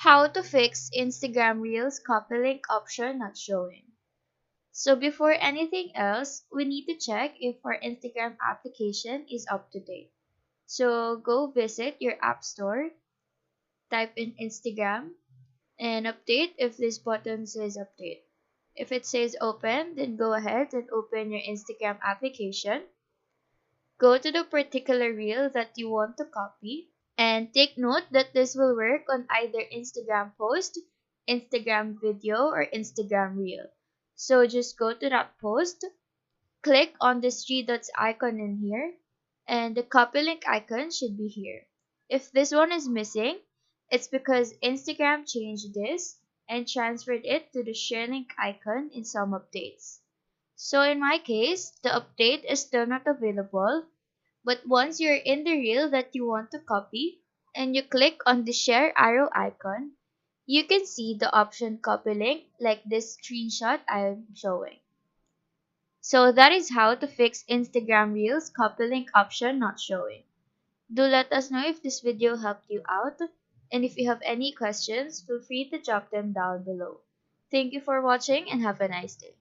How to fix Instagram Reels copy link option not showing. So before anything else, we need to check if our Instagram application is up to date. So go visit your app store, type in Instagram, and update if this button says update. If it says open, then go ahead and open your Instagram application. Go to the particular reel that you want to copy, and take note that this will work on either Instagram post, Instagram video, or Instagram reel. So just go to that post, click on this three dots icon in here, and the copy link icon should be here. If this one is missing, it's because Instagram changed this and transferred it to the share link icon in some updates. So in my case, the update is still not available, but once you're in the reel that you want to copy and you click on the share arrow icon, you can see the option copy link like this screenshot I am showing. So that is how to fix Instagram Reels copy link option not showing. Do let us know if this video helped you out, and if you have any questions, feel free to drop them down below. Thank you for watching and have a nice day.